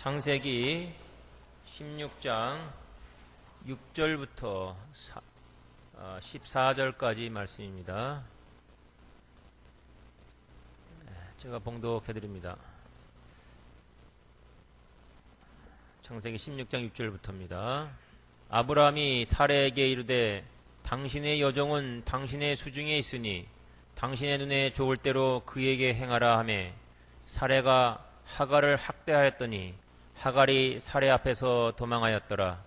창세기 16장 6절부터 14절까지 말씀입니다. 제가 봉독해 드립니다. 창세기 16장 6절부터입니다. 아브라함이 사레에게 이르되 당신의 여종은 당신의 수중에 있으니 당신의 눈에 좋을 대로 그에게 행하라 하매 사레가 하갈을 학대하였더니 하갈이 사레 앞에서 도망하였더라.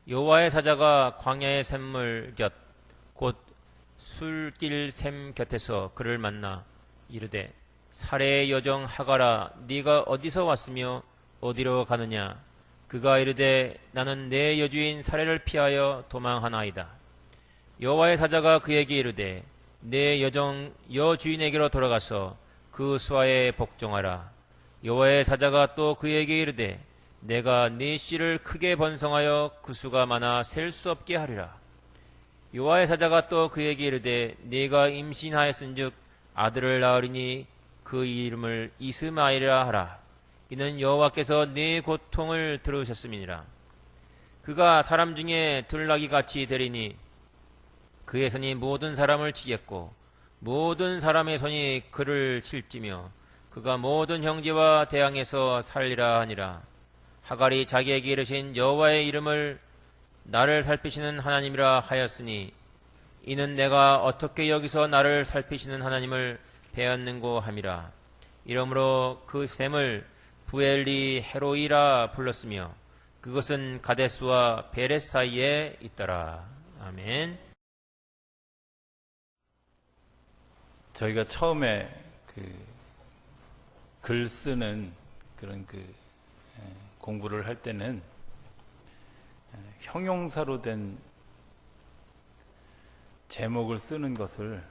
여호와의 사자가 광야의 샘물 곁 곧 술길 샘 곁에서 그를 만나 이르되 사레의 여종 하갈아 네가 어디서 왔으며 어디로 가느냐. 그가 이르되 나는 내 여주인 사레를 피하여 도망하나이다. 여호와의 사자가 그에게 이르되 내 여주인에게로 돌아가서 그 수하에 복종하라. 여호와의 사자가 또 그에게 이르되 내가 네 씨를 크게 번성하여 그 수가 많아 셀 수 없게 하리라. 여호와의 사자가 또 그에게 이르되 네가 임신하였은즉 아들을 낳으리니 그 이름을 이스마엘이라 하라. 이는 여호와께서 네 고통을 들으셨음이니라. 그가 사람 중에 들나귀 같이 되리니 그의 손이 모든 사람을 치겠고 모든 사람의 손이 그를 칠지며 그가 모든 형제와 대항해서 살리라 하니라. 하갈이 자기에게 이르신 여호와의 이름을 나를 살피시는 하나님이라 하였으니 이는 내가 어떻게 여기서 나를 살피시는 하나님을 배웠는고 함이라. 이러므로 그 샘을 부엘리 헤로이라 불렀으며 그것은 가데스와 베렛 사이에 있더라. 아멘. 저희가 처음에 글 쓰는 그런 공부를 할 때는 형용사로 된 제목을 쓰는 것을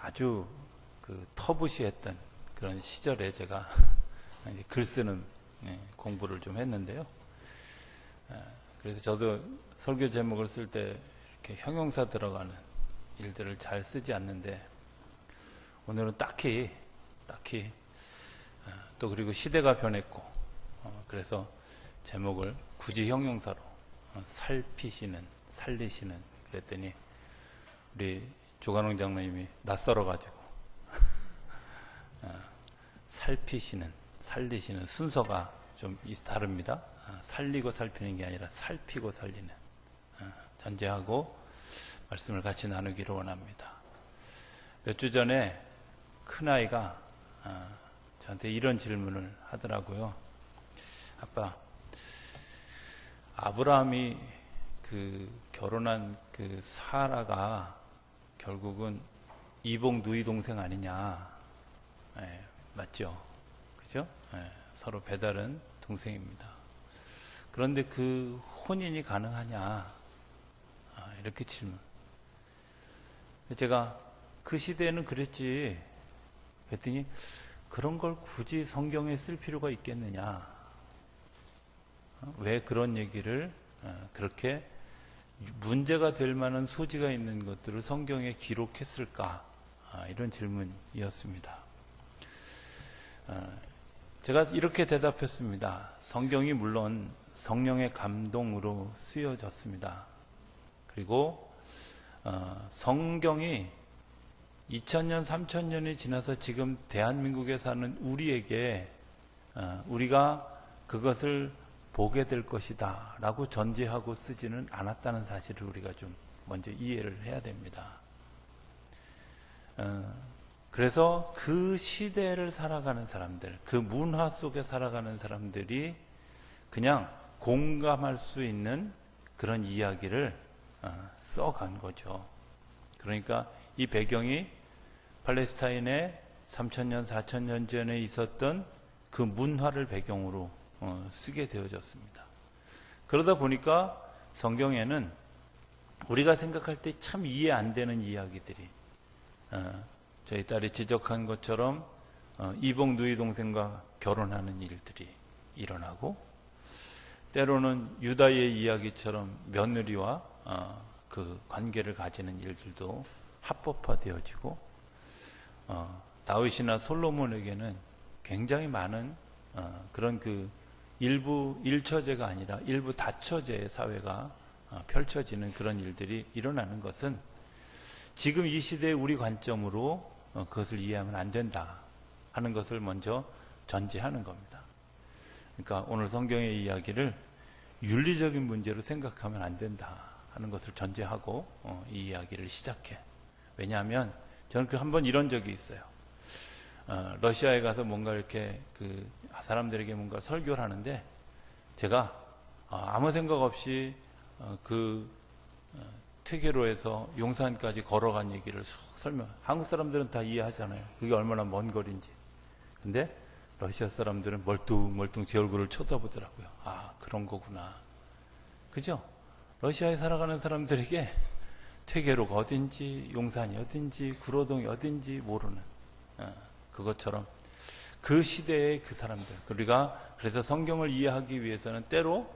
아주 터부시했던 그런 시절에 제가 글 쓰는 공부를 좀 했는데요. 그래서 저도 설교 제목을 쓸 때 이렇게 형용사 들어가는 일들을 잘 쓰지 않는데 오늘은 딱히 또 그리고 시대가 변했고 그래서 제목을 굳이 형용사로 살피시는 살리시는 그랬더니 우리 조관홍 장로님이 낯설어가지고 살피시는 살리시는 순서가 좀 다릅니다. 살리고 살피는 게 아니라 살피고 살리는 전제하고 말씀을 같이 나누기를 원합니다. 몇 주 전에 큰아이가 저한테 이런 질문을 하더라고요. 아빠, 아브라함이 결혼한 사라가 결국은 이복 누이 동생 아니냐? 네, 맞죠? 그죠? 네, 서로 배다른 동생입니다. 그런데 그 혼인이 가능하냐? 이렇게 질문. 제가 그 시대에는 그랬지. 그랬더니 그런 걸 굳이 성경에 쓸 필요가 있겠느냐? 왜 그런 얘기를 그렇게 문제가 될 만한 소지가 있는 것들을 성경에 기록했을까? 이런 질문이었습니다. 제가 이렇게 대답했습니다. 성경이 물론 성령의 감동으로 쓰여졌습니다. 그리고 성경이 2000년, 3000년이 지나서 지금 대한민국에 사는 우리에게 우리가 그것을 보게 될 것이다 라고 전제하고 쓰지는 않았다는 사실을 우리가 좀 먼저 이해를 해야 됩니다. 그래서 그 시대를 살아가는 사람들, 그 문화 속에 살아가는 사람들이 그냥 공감할 수 있는 그런 이야기를 써간 거죠. 그러니까 이 배경이 팔레스타인에 3000년, 4000년 전에 있었던 그 문화를 배경으로 쓰게 되어졌습니다. 그러다 보니까 성경에는 우리가 생각할 때 참 이해 안 되는 이야기들이 저희 딸이 지적한 것처럼 이복 누이 동생과 결혼하는 일들이 일어나고 때로는 유다의 이야기처럼 며느리와 그 관계를 가지는 일들도 합법화되어지고 다윗이나 솔로몬에게는 굉장히 많은 그런 그 일부 일처제가 아니라 일부 다처제의 사회가 펼쳐지는 그런 일들이 일어나는 것은 지금 이 시대의 우리 관점으로 그것을 이해하면 안 된다 하는 것을 먼저 전제하는 겁니다. 그러니까 오늘 성경의 이야기를 윤리적인 문제로 생각하면 안 된다 하는 것을 전제하고 이 이야기를 시작해. 왜냐하면 저는 한번 이런 적이 있어요. 러시아에 가서 뭔가 이렇게 그 사람들에게 뭔가 설교를 하는데 제가 아무 생각 없이 퇴계로에서 용산까지 걸어간 얘기를 쑥 한국 사람들은 다 이해하잖아요. 그게 얼마나 먼 거리인지. 근데 러시아 사람들은 멀뚱멀뚱 제 얼굴을 쳐다보더라고요. 아, 그런 거구나. 그죠? 러시아에 살아가는 사람들에게 퇴계로가 어딘지, 용산이 어딘지, 구로동이 어딘지 모르는 그것처럼 그 시대의 그 사람들, 우리가 그래서 성경을 이해하기 위해서는 때로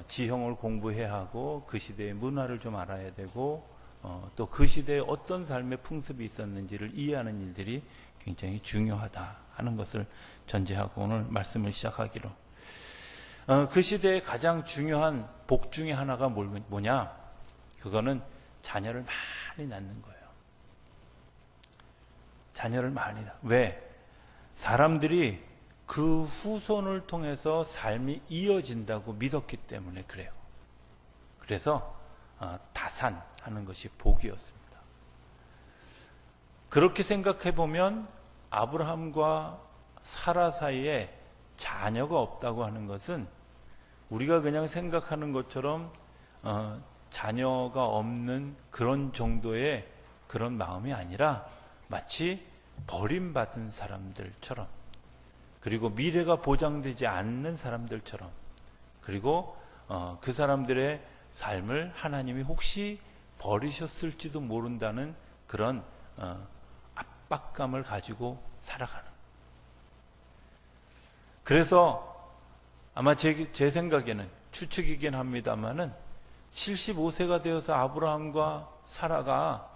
지형을 공부해야 하고 그 시대의 문화를 좀 알아야 되고 또 그 시대에 어떤 삶의 풍습이 있었는지를 이해하는 일들이 굉장히 중요하다 하는 것을 전제하고 오늘 말씀을 시작하기로. 그 시대의 가장 중요한 복 중에 하나가 뭐냐? 그거는 자녀를 많이 낳는 거예요. 자녀를 많이 낳아. 왜? 사람들이 그 후손을 통해서 삶이 이어진다고 믿었기 때문에 그래요. 그래서 다산하는 것이 복이었습니다. 그렇게 생각해 보면 아브라함과 사라 사이에 자녀가 없다고 하는 것은 우리가 그냥 생각하는 것처럼 자녀가 없는 그런 정도의 그런 마음이 아니라 마치 버림받은 사람들처럼, 그리고 미래가 보장되지 않는 사람들처럼, 그리고 그 사람들의 삶을 하나님이 혹시 버리셨을지도 모른다는 그런 압박감을 가지고 살아가는. 그래서 아마 제 생각에는 추측이긴 합니다만은 75세가 되어서 아브라함과 사라가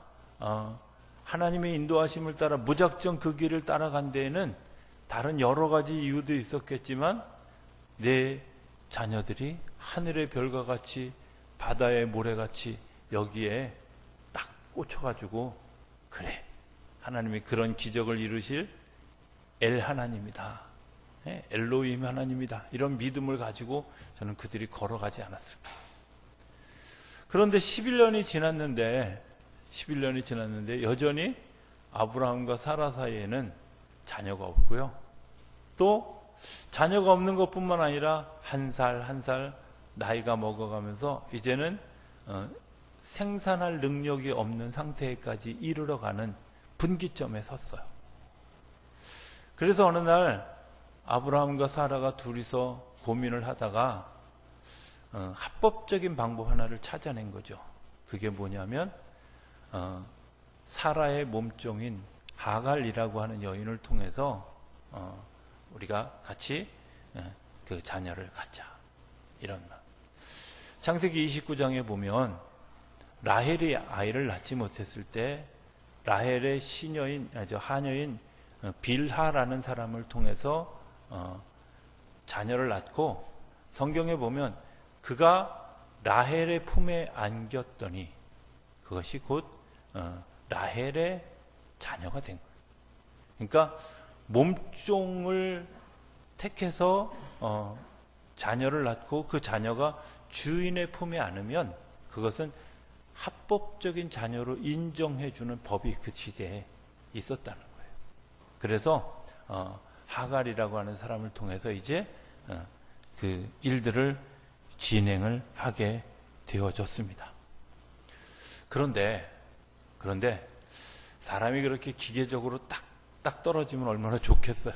하나님의 인도하심을 따라 무작정 그 길을 따라간 데에는 다른 여러 가지 이유도 있었겠지만 내 자녀들이 하늘의 별과 같이 바다의 모래같이 여기에 딱 꽂혀가지고 그래, 하나님이 그런 기적을 이루실 엘 하나님이다, 엘로힘 하나님이다, 이런 믿음을 가지고 저는 그들이 걸어가지 않았을까. 그런데 11년이 지났는데 여전히 아브라함과 사라 사이에는 자녀가 없고요. 또 자녀가 없는 것뿐만 아니라 한 살 한 살 나이가 먹어가면서 이제는 생산할 능력이 없는 상태까지 이르러가는 분기점에 섰어요. 그래서 어느 날 아브라함과 사라가 둘이서 고민을 하다가 합법적인 방법 하나를 찾아낸 거죠. 그게 뭐냐면 사라의 몸종인 하갈이라고 하는 여인을 통해서 우리가 같이 그 자녀를 갖자, 이런 말. 창세기 29장에 보면 라헬이 아이를 낳지 못했을 때 라헬의 하녀인 빌하라는 사람을 통해서 자녀를 낳고, 성경에 보면 그가 라헬의 품에 안겼더니 그것이 곧 라헬의 자녀가 된 거예요. 그러니까 몸종을 택해서 자녀를 낳고 그 자녀가 주인의 품에 안으면 그것은 합법적인 자녀로 인정해주는 법이 그 시대에 있었다는 거예요. 그래서 하갈이라고 하는 사람을 통해서 이제 그 일들을 진행을 하게 되어졌습니다. 그런데 사람이 그렇게 기계적으로 딱 떨어지면 얼마나 좋겠어요.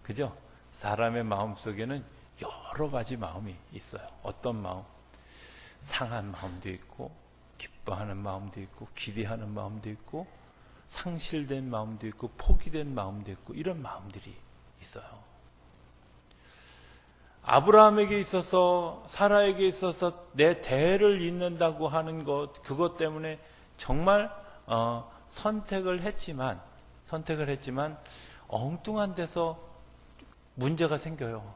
그죠? 사람의 마음속에는 여러 가지 마음이 있어요. 어떤 마음? 상한 마음도 있고, 기뻐하는 마음도 있고, 기대하는 마음도 있고, 상실된 마음도 있고, 포기된 마음도 있고, 이런 마음들이 있어요. 아브라함에게 있어서, 사라에게 있어서 내 대를 잇는다고 하는 것, 그것 때문에 정말 선택을 했지만 엉뚱한 데서 문제가 생겨요.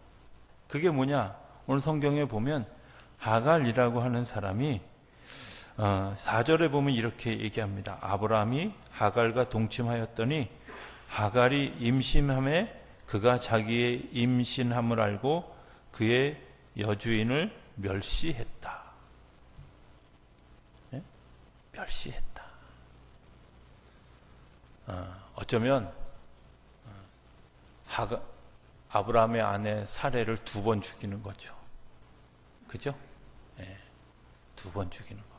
그게 뭐냐? 오늘 성경에 보면 하갈이라고 하는 사람이 4절에 보면 이렇게 얘기합니다. 아브라함이 하갈과 동침하였더니 하갈이 임신함에 그가 자기의 임신함을 알고 그의 여주인을 멸시했다. 네? 멸시했다. 어쩌면 아브라함의 아내 사레를 2번 죽이는 거죠. 그죠? 네, 2번 죽이는 겁니다.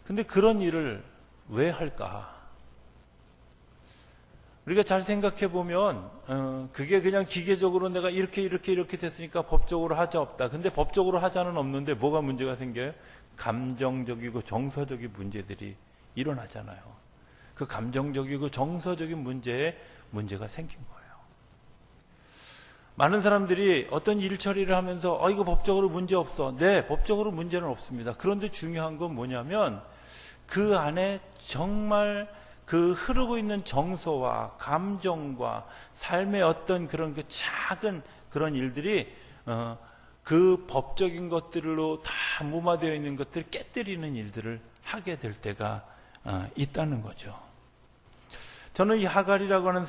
근데 그런 일을 왜 할까? 우리가 잘 생각해 보면 그게 그냥 기계적으로 내가 이렇게 됐으니까 법적으로 하자 없다. 근데 법적으로 하자는 없는데 뭐가 문제가 생겨요? 감정적이고 정서적인 문제들이 일어나잖아요. 그 감정적이고 정서적인 문제가 생긴 거예요. 많은 사람들이 어떤 일 처리를 하면서 이거 법적으로 문제 없어. 네, 법적으로 문제는 없습니다. 그런데 중요한 건 뭐냐면 그 안에 정말 그 흐르고 있는 정서와 감정과 삶의 어떤 그런 그 작은 그런 일들이 그 법적인 것들로 다 무마되어 있는 것들을 깨뜨리는 일들을 하게 될 때가 있다는 거죠. 저는 이 하갈이라고 하는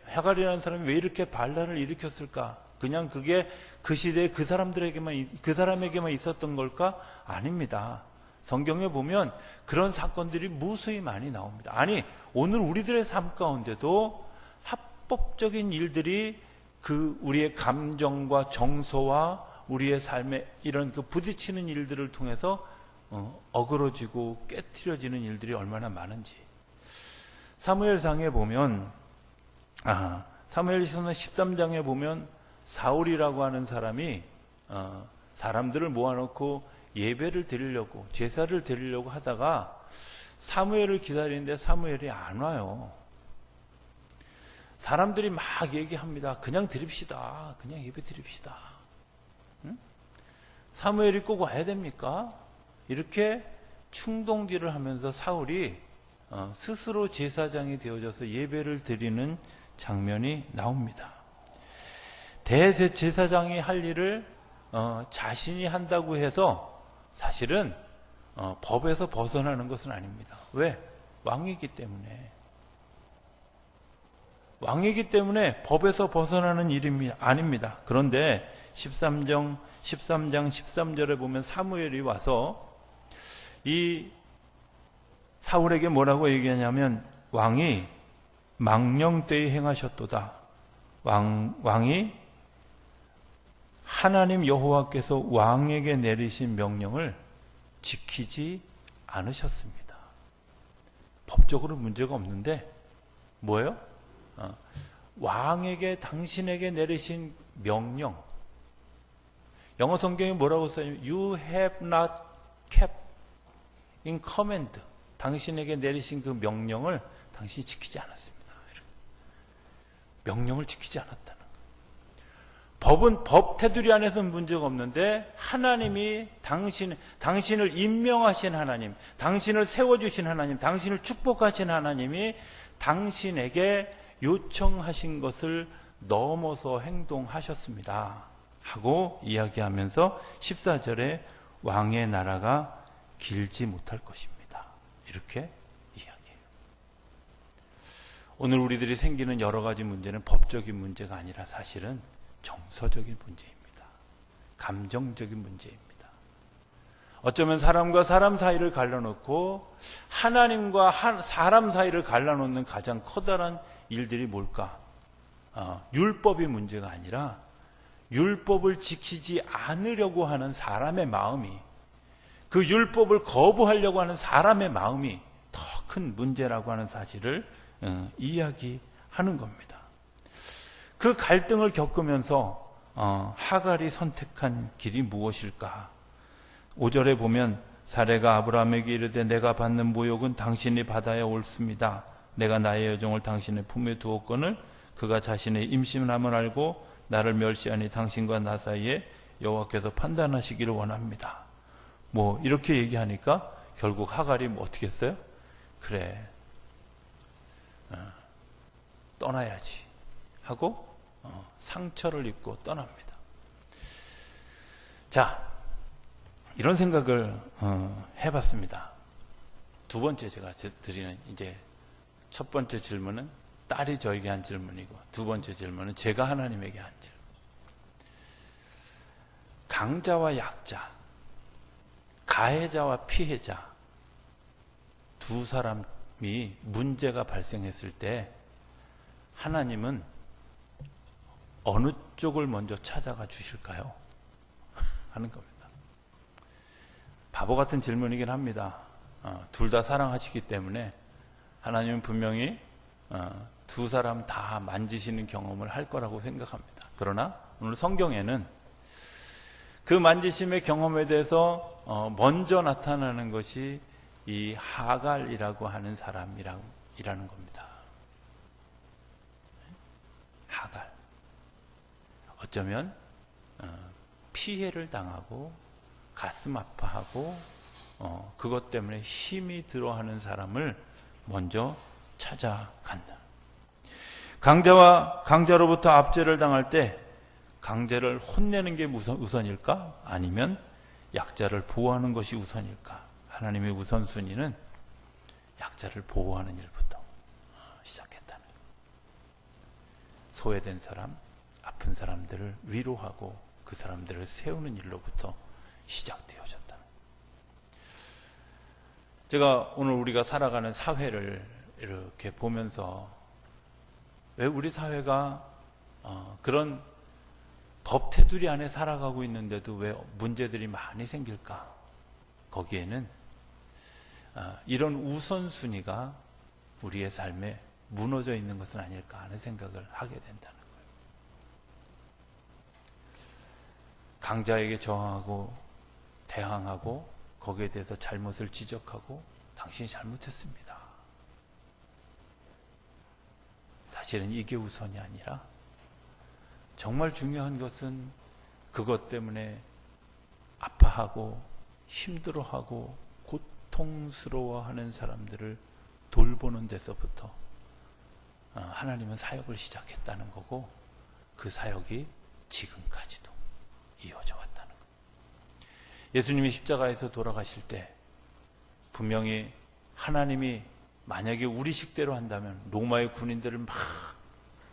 하갈이라는 사람이 왜 이렇게 반란을 일으켰을까? 그냥 그게 그 시대에 그 사람에게만 있었던 걸까? 아닙니다. 성경에 보면 그런 사건들이 무수히 많이 나옵니다. 아니, 오늘 우리들의 삶 가운데도 합법적인 일들이 그 우리의 감정과 정서와 우리의 삶에 이런 그 부딪히는 일들을 통해서 어그러지고 깨트려지는 일들이 얼마나 많은지. 사무엘상에 보면 사무엘서는 13장에 보면 사울이라고 하는 사람이 사람들을 모아놓고 예배를 드리려고 제사를 드리려고 하다가 사무엘을 기다리는데 사무엘이 안 와요. 사람들이 막 얘기합니다. 그냥 드립시다. 그냥 예배 드립시다. 응? 사무엘이 꼭 와야 됩니까? 이렇게 충동질을 하면서 사울이 스스로 제사장이 되어져서 예배를 드리는 장면이 나옵니다. 대제사장이 할 일을 자신이 한다고 해서 사실은 법에서 벗어나는 것은 아닙니다. 왜? 왕이기 때문에. 왕이기 때문에 법에서 벗어나는 일이 아닙니다. 그런데 13장 13절에 보면 사무엘이 와서 이 사울에게 뭐라고 얘기하냐면 왕이 망령되이 행하셨도다. 왕이 하나님 여호와께서 왕에게 내리신 명령을 지키지 않으셨습니다. 법적으로 문제가 없는데 뭐예요? 왕에게 당신에게 내리신 명령. 영어 성경에 뭐라고 써요? You have not kept in command. 당신에게 내리신 그 명령을 당신이 지키지 않았습니다. 명령을 지키지 않았다는 법은 법 테두리 안에서는 문제가 없는데 하나님이 당신을 임명하신 하나님, 당신을 세워주신 하나님, 당신을 축복하신 하나님이 당신에게 요청하신 것을 넘어서 행동하셨습니다. 하고 이야기하면서 14절에 왕의 나라가 길지 못할 것입니다. 이렇게 이야기해요. 오늘 우리들이 생기는 여러 가지 문제는 법적인 문제가 아니라 사실은 정서적인 문제입니다. 감정적인 문제입니다. 어쩌면 사람과 사람 사이를 갈라놓고 하나님과 사람 사이를 갈라놓는 가장 커다란 일들이 뭘까? 율법이 문제가 아니라 율법을 지키지 않으려고 하는 사람의 마음이, 그 율법을 거부하려고 하는 사람의 마음이 더 큰 문제라고 하는 사실을 이야기하는 겁니다. 그 갈등을 겪으면서 하갈이 선택한 길이 무엇일까? 5절에 보면 사레가 아브라함에게 이르되 내가 받는 모욕은 당신이 받아야 옳습니다. 내가 나의 여종을 당신의 품에 두었거늘 그가 자신의 임신함을 알고 나를 멸시하니 당신과 나 사이에 여호와께서 판단하시기를 원합니다. 뭐 이렇게 얘기하니까 결국 하갈이 뭐 어떻게 했어요? 그래, 떠나야지 하고 상처를 입고 떠납니다. 자, 이런 생각을 해봤습니다. 두 번째 제가 드리는 이제 첫 번째 질문은 딸이 저에게 한 질문이고 두 번째 질문은 제가 하나님에게 한 질문. 강자와 약자, 가해자와 피해자 두 사람이 문제가 발생했을 때 하나님은 어느 쪽을 먼저 찾아가 주실까요? 하는 겁니다. 바보 같은 질문이긴 합니다. 둘 다 사랑하시기 때문에 하나님은 분명히 두 사람 다 만지시는 경험을 할 거라고 생각합니다. 그러나 오늘 성경에는 그 만지심의 경험에 대해서 먼저 나타나는 것이 이 하갈이라고 하는 사람이라는 겁니다. 하갈. 어쩌면 피해를 당하고 가슴 아파하고 그것 때문에 힘이 들어하는 사람을 먼저 찾아간다. 강자로부터 압제를 당할 때 강자를 혼내는 게 우선일까? 아니면 약자를 보호하는 것이 우선일까? 하나님의 우선순위는 약자를 보호하는 일부터 시작했다는 거예요. 소외된 사람, 아픈 사람들을 위로하고 그 사람들을 세우는 일로부터 시작되어졌다. 제가 오늘 우리가 살아가는 사회를 이렇게 보면서 왜 우리 사회가 그런 법 테두리 안에 살아가고 있는데도 왜 문제들이 많이 생길까? 거기에는 이런 우선순위가 우리의 삶에 무너져 있는 것은 아닐까 하는 생각을 하게 된다는 거예요. 강자에게 저항하고 대항하고 거기에 대해서 잘못을 지적하고 당신이 잘못했습니다. 사실은 이게 우선이 아니라 정말 중요한 것은 그것 때문에 아파하고 힘들어하고 고통스러워하는 사람들을 돌보는 데서부터 하나님은 사역을 시작했다는 거고 그 사역이 지금까지도 이어져 왔다는 거예요. 예수님이 십자가에서 돌아가실 때 분명히 하나님이 만약에 우리 식대로 한다면 로마의 군인들을 막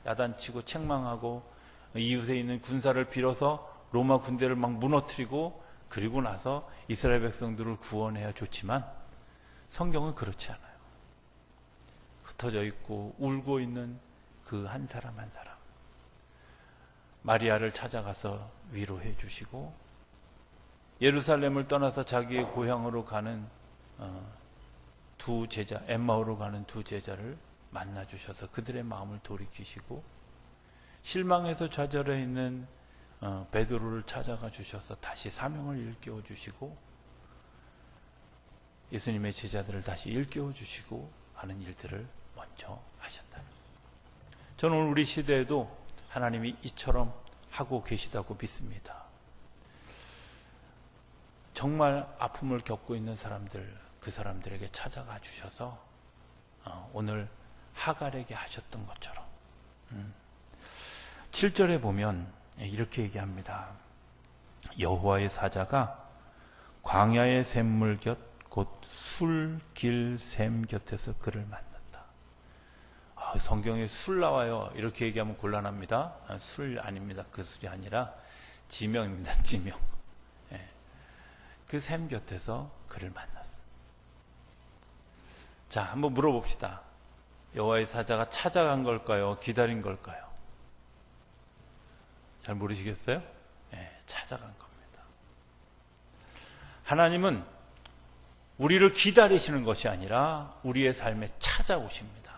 야단치고 책망하고 이웃에 있는 군사를 빌어서 로마 군대를 막 무너뜨리고 그리고 나서 이스라엘 백성들을 구원해야 좋지만 성경은 그렇지 않아요. 흩어져 있고 울고 있는 그 한 사람 한 사람 마리아를 찾아가서 위로해 주시고 예루살렘을 떠나서 자기의 고향으로 가는 두 제자, 엠마오로 가는 두 제자를 만나 주셔서 그들의 마음을 돌이키시고 실망해서 좌절해 있는 베드로를 찾아가 주셔서 다시 사명을 일깨워 주시고 예수님의 제자들을 다시 일깨워 주시고 하는 일들을 먼저 하셨다. 저는 오늘 우리 시대에도 하나님이 이처럼 하고 계시다고 믿습니다. 정말 아픔을 겪고 있는 사람들, 그 사람들에게 찾아가 주셔서 오늘 하갈에게 하셨던 것처럼 7절에 보면 이렇게 얘기합니다. 여호와의 사자가 광야의 샘물 곁 곧 술길 샘 곁에서 그를 만났다. 성경에 술 나와요. 이렇게 얘기하면 곤란합니다. 술 아닙니다. 그 술이 아니라 지명입니다. 지명. 그 샘 곁에서 그를 만났습니다. 자, 한번 물어봅시다. 여호와의 사자가 찾아간 걸까요? 기다린 걸까요? 잘 모르시겠어요? 찾아간 겁니다. 하나님은 우리를 기다리시는 것이 아니라 우리의 삶에 찾아오십니다.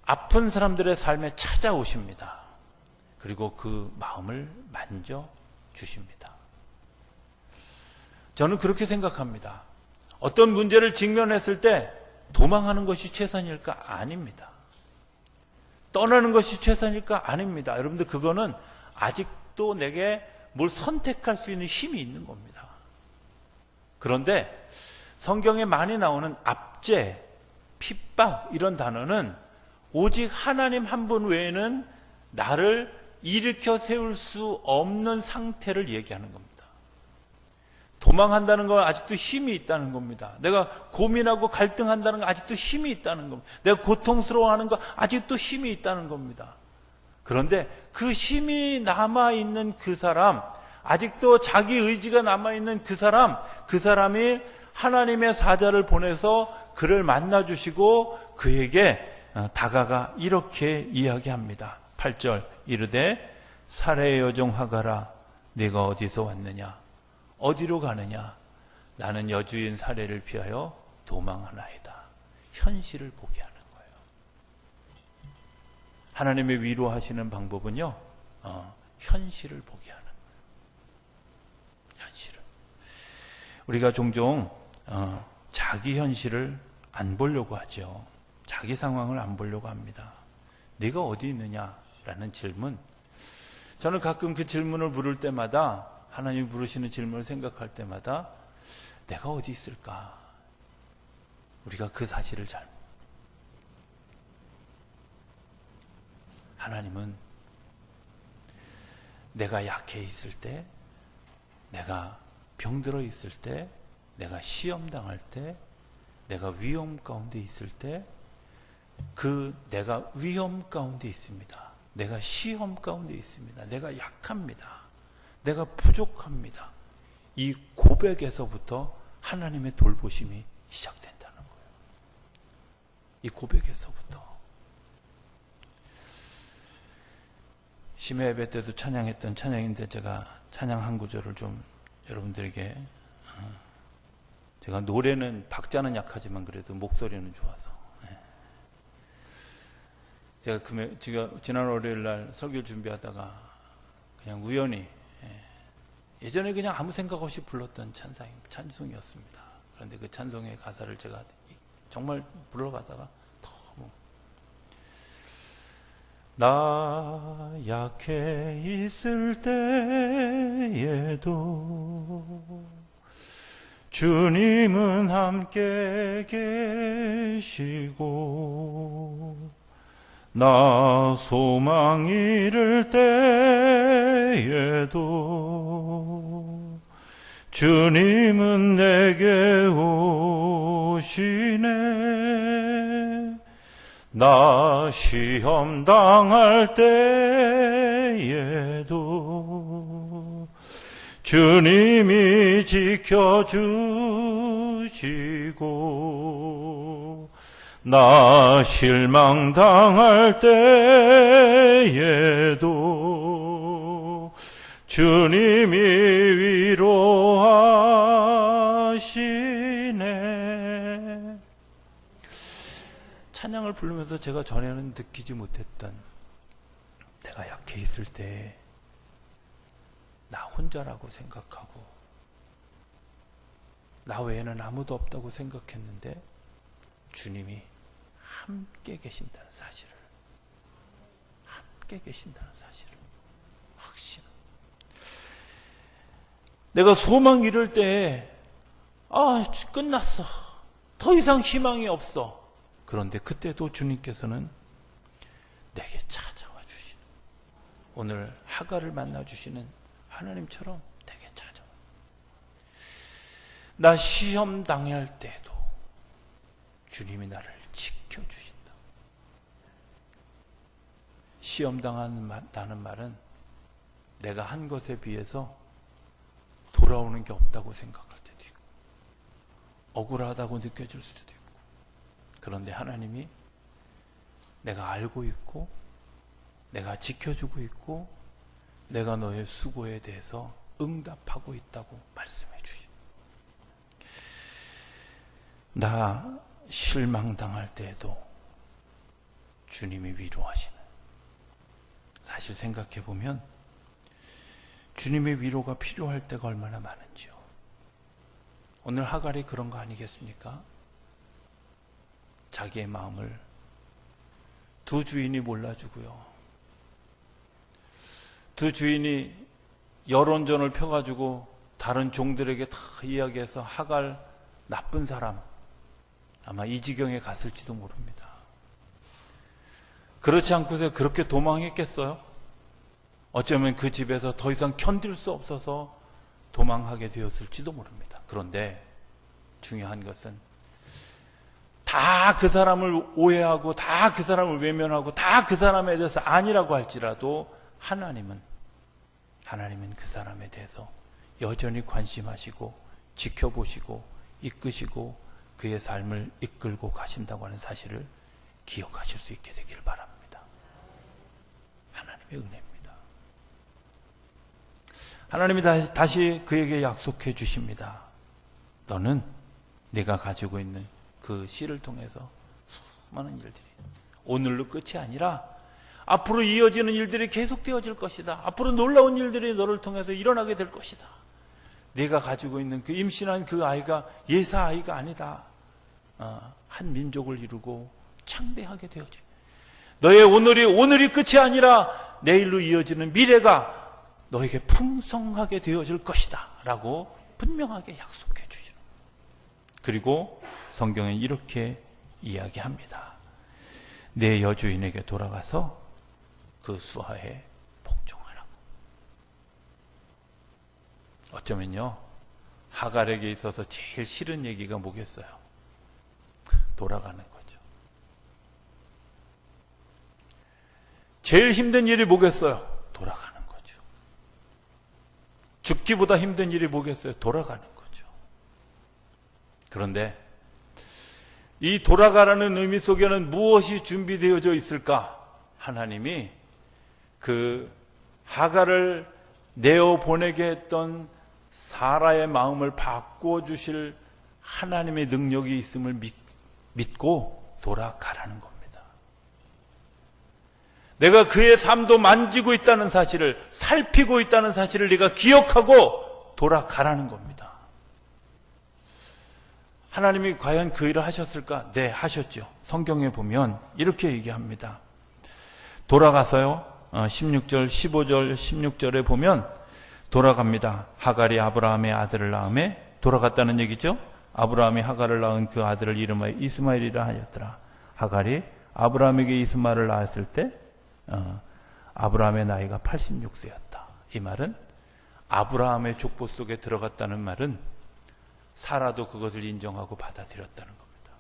아픈 사람들의 삶에 찾아오십니다. 그리고 그 마음을 만져주십니다. 저는 그렇게 생각합니다. 어떤 문제를 직면했을 때 도망하는 것이 최선일까? 아닙니다. 떠나는 것이 최선일까? 아닙니다. 여러분들 그거는 아직도 내게 뭘 선택할 수 있는 힘이 있는 겁니다. 그런데 성경에 많이 나오는 압제, 핍박 이런 단어는 오직 하나님 한 분 외에는 나를 일으켜 세울 수 없는 상태를 얘기하는 겁니다. 도망한다는 건 아직도 힘이 있다는 겁니다. 내가 고민하고 갈등한다는 건 아직도 힘이 있다는 겁니다. 내가 고통스러워하는 건 아직도 힘이 있다는 겁니다. 그런데 그 힘이 남아있는 그 사람, 아직도 자기 의지가 남아있는 그 사람이 하나님의 사자를 보내서 그를 만나주시고 그에게 다가가 이렇게 이야기합니다. 8절 이르되 사레의 여종 하가라 네가 어디서 왔느냐 어디로 가느냐 나는 여주인 사레를 피하여 도망하나이다. 현실을 보게 하는 거예요. 하나님의 위로하시는 방법은요, 현실을 보게 하는 거예요. 현실을. 우리가 종종 자기 현실을 안 보려고 하죠. 자기 상황을 안 보려고 합니다. 네가 어디 있느냐라는 질문, 저는 가끔 그 질문을 물을 때마다, 하나님이 물으시는 질문을 생각할 때마다 내가 어디 있을까? 우리가 그 사실을 잘, 하나님은 내가 약해 있을 때, 내가 병들어 있을 때, 내가 시험 당할 때, 내가 위험 가운데 있을 때, 내가 위험 가운데 있습니다. 내가 시험 가운데 있습니다. 내가 약합니다. 내가 부족합니다. 이 고백에서부터 하나님의 돌보심이 시작된다는 거예요. 이 고백에서부터. 심야 예배 때도 찬양했던 찬양인데 제가 찬양 한 구절을 좀 여러분들에게, 제가 노래는 박자는 약하지만 그래도 목소리는 좋아서, 제가 지난 월요일 날 설교를 준비하다가 그냥 우연히, 예전에 그냥 아무 생각 없이 불렀던 찬송이었습니다. 그런데 그 찬송의 가사를 제가 정말 불러가다가 너무, 나 약해 있을 때에도 주님은 함께 계시고, 나 소망 잃을 때에도 주님은 내게 오시네. 나 시험 당할 때에도 주님이 지켜주시고, 나 실망당할 때에도 주님이 위로하시네. 찬양을 부르면서 제가 전에는 느끼지 못했던, 내가 약해 있을 때 나 혼자라고 생각하고 나 외에는 아무도 없다고 생각했는데 주님이 함께 계신다는 사실을, 함께 계신다는 사실을 확신. 내가 소망 잃을 때, 끝났어, 더 이상 희망이 없어. 그런데 그때도 주님께서는 내게 찾아와 주시는, 오늘 하가를 만나 주시는 하나님처럼 내게 찾아와. 나 시험 당할 때도 주님이 나를 지켜주신다. 시험 당한다는 말은 내가 한 것에 비해서 돌아오는 게 없다고 생각할 때도 있고, 억울하다고 느껴질 수도 있고, 그런데 하나님이 내가 알고 있고, 내가 지켜주고 있고, 내가 너의 수고에 대해서 응답하고 있다고 말씀해 주신, 나 실망당할 때에도 주님이 위로하시는, 사실 생각해 보면 주님의 위로가 필요할 때가 얼마나 많은지요. 오늘 하갈이 그런 거 아니겠습니까? 자기의 마음을 두 주인이 몰라주고요, 두 주인이 여론전을 펴가지고 다른 종들에게 다 이야기해서 하갈 나쁜 사람, 아마 이 지경에 갔을지도 모릅니다. 그렇지 않고서 그렇게 도망했겠어요? 어쩌면 그 집에서 더 이상 견딜 수 없어서 도망하게 되었을지도 모릅니다. 그런데 중요한 것은 다 그 사람을 오해하고 다 그 사람을 외면하고 다 그 사람에 대해서 아니라고 할지라도 하나님은 그 사람에 대해서 여전히 관심하시고 지켜보시고 이끄시고 그의 삶을 이끌고 가신다고 하는 사실을 기억하실 수 있게 되기를 바랍니다. 하나님의 은혜입니다. 하나님이 다시 그에게 약속해 주십니다. 너는 네가 가지고 있는 그 씨를 통해서 수많은 일들이 오늘로 끝이 아니라 앞으로 이어지는 일들이 계속되어질 것이다. 앞으로 놀라운 일들이 너를 통해서 일어나게 될 것이다. 네가 가지고 있는 그 임신한 그 아이가 예사 아이가 아니다. 한 민족을 이루고 창대하게 되어져. 너의 오늘이 끝이 아니라 내일로 이어지는 미래가 너에게 풍성하게 되어질 것이다 라고 분명하게 약속해 주시는 거예요. 그리고 성경은 이렇게 이야기합니다. 내 여주인에게 돌아가서 그 수하에 복종하라고. 어쩌면요 하갈에게 있어서 제일 싫은 얘기가 뭐겠어요? 돌아가는 거죠. 제일 힘든 일이 뭐겠어요? 돌아가는 거죠. 죽기보다 힘든 일이 뭐겠어요? 돌아가는 거죠. 그런데 이 돌아가라는 의미 속에는 무엇이 준비되어져 있을까? 하나님이 그 하갈을 내어보내게 했던 사라의 마음을 바꿔주실 하나님의 능력이 있음을 믿고 돌아가라는 겁니다. 내가 그의 삶도 만지고 있다는 사실을, 살피고 있다는 사실을 네가 기억하고 돌아가라는 겁니다. 하나님이 과연 그 일을 하셨을까? 네, 하셨죠. 성경에 보면 이렇게 얘기합니다. 돌아가서요, 16절, 15절, 16절에 보면 돌아갑니다. 하갈이 아브라함의 아들을 낳음에 돌아갔다는 얘기죠. 아브라함이 하갈을 낳은 그 아들을 이름하여 이스마엘이라 하였더라. 하갈이 아브라함에게 이스마엘을 낳았을 때 아브라함의 나이가 86세였다. 이 말은 아브라함의 족보 속에 들어갔다는 말은 사라도 그것을 인정하고 받아들였다는 겁니다.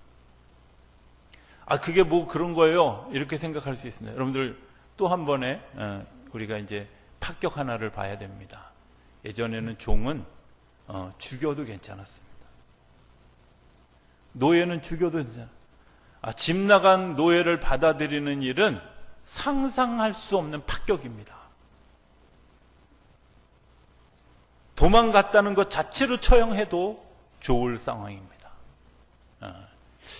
그게 뭐 그런 거예요? 이렇게 생각할 수 있습니다. 여러분들 또 한 번에 우리가 이제 합격 하나를 봐야 됩니다. 예전에는 종은 죽여도 괜찮았습니다. 노예는 죽여도 괜찮아요. 집 나간 노예를 받아들이는 일은 상상할 수 없는 파격입니다. 도망갔다는 것 자체로 처형해도 좋을 상황입니다.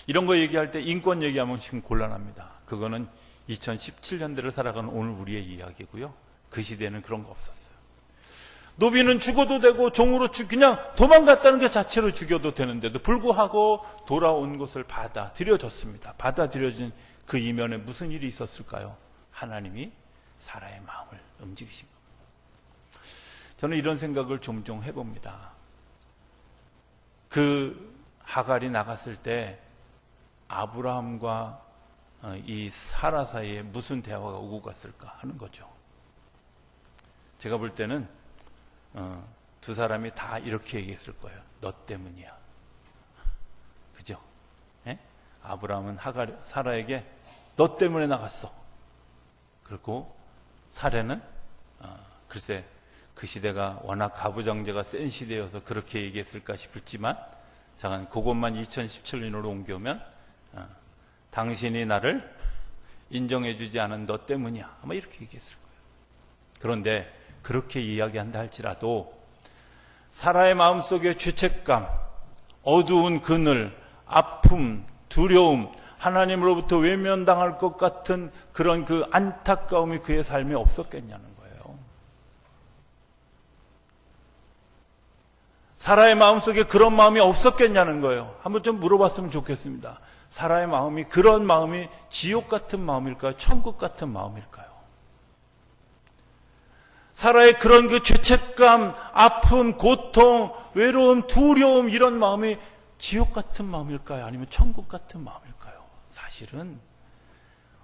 이런 거 얘기할 때 인권 얘기하면 지금 곤란합니다. 그거는 2017년대를 살아가는 오늘 우리의 이야기고요. 그 시대에는 그런 거 없었어요. 노비는 죽어도 되고 종으로 그냥 도망갔다는 것 자체로 죽여도 되는데도 불구하고 돌아온 것을 받아들여졌습니다. 받아들여진 그 이면에 무슨 일이 있었을까요? 하나님이 사라의 마음을 움직이신 겁니다. 저는 이런 생각을 종종 해봅니다. 그 하갈이 나갔을 때 아브라함과 이 사라 사이에 무슨 대화가 오고 갔을까 하는 거죠. 제가 볼 때는 두 사람이 다 이렇게 얘기했을 거예요. 너 때문이야. 그죠? 예? 아브라함은 사라에게 너 때문에 나갔어. 그리고 사라는 글쎄 그 시대가 워낙 가부장제가 센 시대여서 그렇게 얘기했을까 싶지만 잠깐 그것만 2017년으로 옮겨오면 당신이 나를 인정해주지 않은 너 때문이야. 아마 이렇게 얘기했을 거예요. 그런데 그렇게 이야기한다 할지라도 사라의 마음속에 죄책감, 어두운 그늘, 아픔, 두려움, 하나님으로부터 외면당할 것 같은 그런 그 안타까움이 그의 삶에 없었겠냐는 거예요. 사라의 마음속에 그런 마음이 없었겠냐는 거예요. 한번 좀 물어봤으면 좋겠습니다. 사라의 마음이 그런 마음이 지옥 같은 마음일까요? 천국 같은 마음일까요? 사라의 그런 그 죄책감, 아픔, 고통, 외로움, 두려움 이런 마음이 지옥 같은 마음일까요? 아니면 천국 같은 마음일까요? 사실은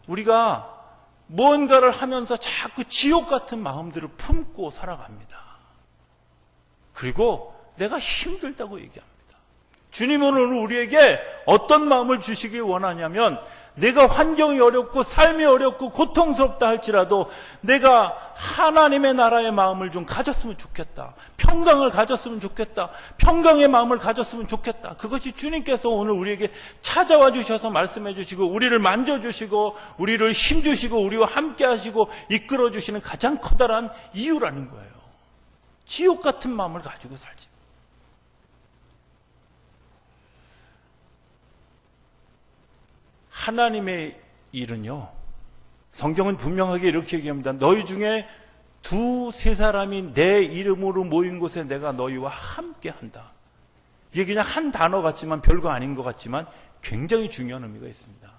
우리가 무언가를 하면서 자꾸 지옥 같은 마음들을 품고 살아갑니다. 그리고 내가 힘들다고 얘기합니다. 주님은 오늘 우리에게 어떤 마음을 주시기 원하냐면, 내가 환경이 어렵고 삶이 어렵고 고통스럽다 할지라도 내가 하나님의 나라의 마음을 좀 가졌으면 좋겠다. 평강을 가졌으면 좋겠다. 평강의 마음을 가졌으면 좋겠다. 그것이 주님께서 오늘 우리에게 찾아와 주셔서 말씀해 주시고, 우리를 만져주시고, 우리를 힘주시고, 우리와 함께 하시고 이끌어 주시는 가장 커다란 이유라는 거예요. 지옥 같은 마음을 가지고 살지. 하나님의 일은요, 성경은 분명하게 이렇게 얘기합니다. 너희 중에 두세 사람이 내 이름으로 모인 곳에 내가 너희와 함께 한다. 이게 그냥 한 단어 같지만, 별거 아닌 것 같지만 굉장히 중요한 의미가 있습니다.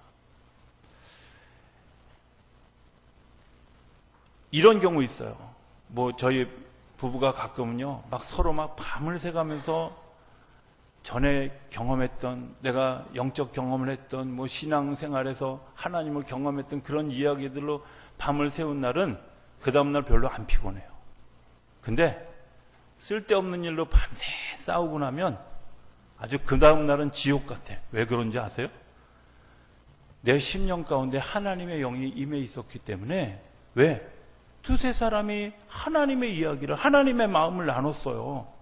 이런 경우 있어요. 저희 부부가 가끔은요, 막 서로 막 밤을 새가면서 전에 경험했던, 내가 영적 경험을 했던, 신앙생활에서 하나님을 경험했던 그런 이야기들로 밤을 새운 날은 그 다음날 별로 안 피곤해요. 근데 쓸데없는 일로 밤새 싸우고 나면 아주 그 다음날은 지옥 같아. 왜 그런지 아세요? 내 심령 가운데 하나님의 영이 임해 있었기 때문에. 왜? 두세 사람이 하나님의 이야기를, 하나님의 마음을 나눴어요.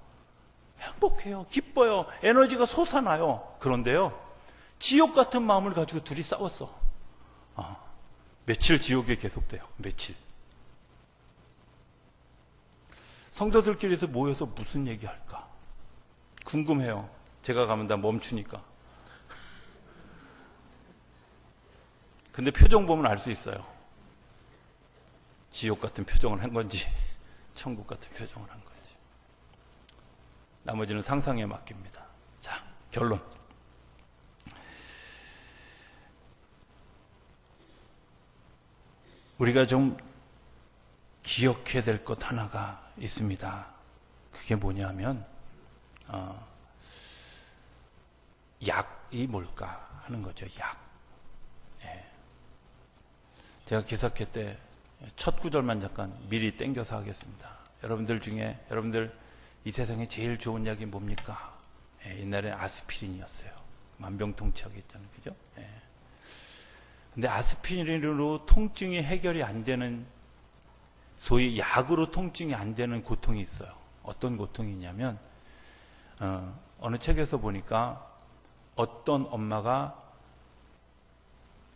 행복해요. 기뻐요. 에너지가 솟아나요. 그런데요, 지옥 같은 마음을 가지고 둘이 싸웠어. 며칠 지옥에 계속돼요. 며칠. 성도들끼리서 모여서 무슨 얘기할까 궁금해요. 제가 가면 다 멈추니까. 근데 표정 보면 알 수 있어요. 지옥 같은 표정을 한 건지 천국 같은 표정을 한 건지. 나머지는 상상에 맡깁니다. 자, 결론. 우리가 좀 기억해야 될 것 하나가 있습니다. 그게 뭐냐면 약이 뭘까 하는 거죠. 약. 예. 제가 기사회 때 첫 구절만 잠깐 미리 땡겨서 하겠습니다. 여러분들 중에, 여러분들 이 세상에 제일 좋은 약이 뭡니까? 예, 옛날에는 아스피린이었어요. 만병통치약이 있잖아요. 그죠? 예. 근데 아스피린으로 통증이 해결이 안 되는, 소위 약으로 통증이 안 되는 고통이 있어요. 어떤 고통이냐면, 어느 책에서 보니까 어떤 엄마가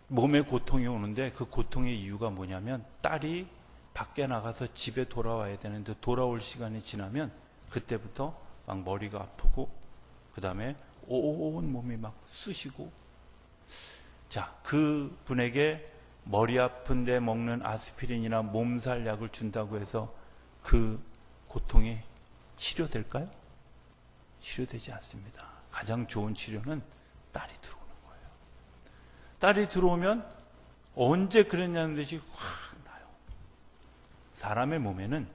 몸에 고통이 오는데, 그 고통의 이유가 뭐냐면, 딸이 밖에 나가서 집에 돌아와야 되는데 돌아올 시간이 지나면 그때부터 막 머리가 아프고, 그 다음에 온 몸이 막 쑤시고. 자, 그 분에게 머리 아픈데 먹는 아스피린이나 몸살약을 준다고 해서 그 고통이 치료될까요? 치료되지 않습니다. 가장 좋은 치료는 딸이 들어오는 거예요. 딸이 들어오면 언제 그랬냐는 듯이 확 나요. 사람의 몸에는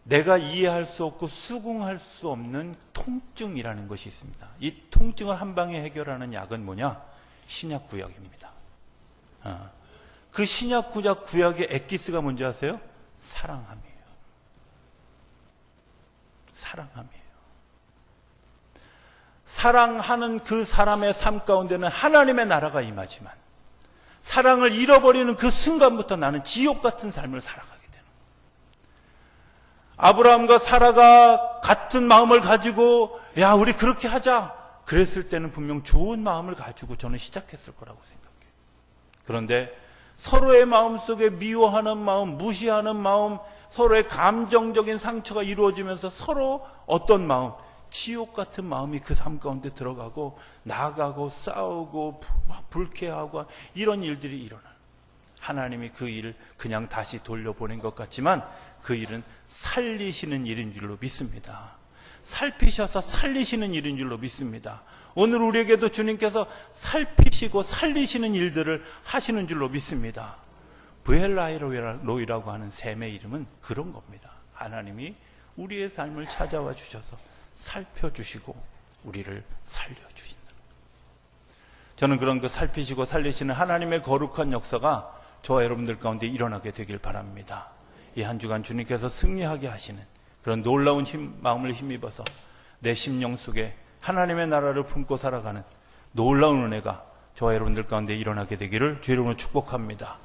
내가 이해할 수 없고 수긍할 수 없는 통증이라는 것이 있습니다. 이 통증을 한 방에 해결하는 약은 뭐냐? 신약 구약입니다. 그 신약 구약의 엑기스가 뭔지 아세요? 사랑함이에요. 사랑함이에요. 사랑하는 그 사람의 삶 가운데는 하나님의 나라가 임하지만, 사랑을 잃어버리는 그 순간부터 나는 지옥 같은 삶을 살아가게 되는 거예요. 아브라함과 사라가 같은 마음을 가지고, 야, 우리 그렇게 하자 그랬을 때는 분명 좋은 마음을 가지고 저는 시작했을 거라고 생각해요. 그런데 서로의 마음속에 미워하는 마음, 무시하는 마음, 서로의 감정적인 상처가 이루어지면서 서로 어떤 마음, 지옥 같은 마음이 그 삶 가운데 들어가고, 나가고 싸우고 막 불쾌하고 이런 일들이 일어나요. 하나님이 그 일을 그냥 다시 돌려보낸 것 같지만 그 일은 살리시는 일인 줄로 믿습니다. 살피셔서 살리시는 일인 줄로 믿습니다. 오늘 우리에게도 주님께서 살피시고 살리시는 일들을 하시는 줄로 믿습니다. 브엘라이로이라고 하는 샘의 이름은 그런 겁니다. 하나님이 우리의 삶을 찾아와 주셔서 살펴주시고 우리를 살려주신다. 저는 그런 그 살피시고 살리시는 하나님의 거룩한 역사가 저와 여러분들 가운데 일어나게 되길 바랍니다. 이 한 주간 주님께서 승리하게 하시는 그런 놀라운 마음을 힘입어서 내 심령 속에 하나님의 나라를 품고 살아가는 놀라운 은혜가 저와 여러분들 가운데 일어나게 되기를 주의 이름으로 축복합니다.